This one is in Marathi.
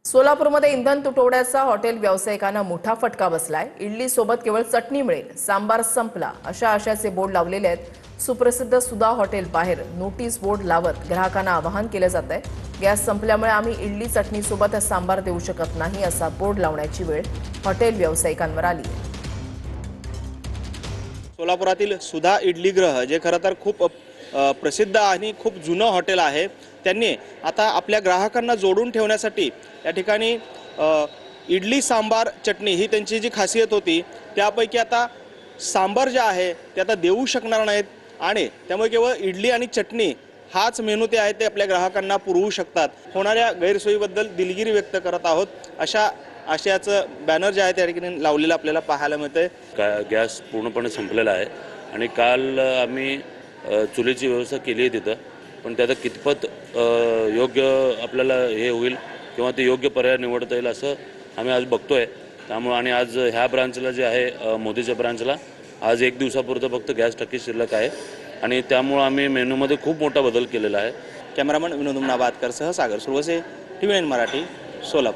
सोलापूरमध्ये इंधन तुटवड्याचा हॉटेल व्यावसायिकांना मोठा फटका बसलाय। इडली सोबत केवळ चटणी मिळेल, सांबार संपला अशा आशयाचे बोर्ड लावलेले आहेत। सुप्रसिद्ध सुधा हॉटेल बाहेर नोटीस बोर्ड लावत ग्राहकांना आवाहन केले जात आहे, गॅस संपल्यामुळे आम्ही इडली चटणी सोबत सांबार देऊ शकत नाही असा बोर्ड लावण्याची वेळ हॉटेल व्यावसायिकांवर आली आहे। सोलापुरातील सुधा इडलीगृह जे खरं तर खूप प्रसिद्ध आणि खूप जुनं हॉटेल आहे, त्यांनी आता आपल्या ग्राहकांना जोडून ठेवण्यासाठी या ठिकाणी इडली सांबार चटणी ही त्यांची जी खासियत होती त्यापैकी आता सांबार जे आहे ते आता देऊ शकणार नाहीत आणि त्यामुळे केवळ इडली आणि चटणी हाच मेनू ते आहे ते आपल्या ग्राहकांना पुरवू शकतात। होणाऱ्या गैरसोयीबद्दल दिलगिरी व्यक्त करत आहोत अशा आशयाचं बॅनर जे आहे त्या ठिकाणी लावलेलं आपल्याला पाहायला मिळतंय। गॅस पूर्णपणे संपलेला आहे आणि काल आम्ही चुलीची व्यवस्था केली आहे तिथं, पण त्याचं कितपत योग्य आपल्याला हे होईल किंवा ते योग्य पर्याय निवडता येईल असं आम्ही आज बघतोय। त्यामुळे आणि आज ह्या ब्रांचला जे आहे मोदीच्या ब्रांचला आज एक दिवसापुरतं फक्त गॅस टाकी शिल्लक आहे आणि त्यामुळे आम्ही मेनूमध्ये खूप मोठा बदल केलेला आहे। कॅमेरामन विनोद नाबादकर सह सागर सुरवसे, TV9 मराठी, सोलापूर।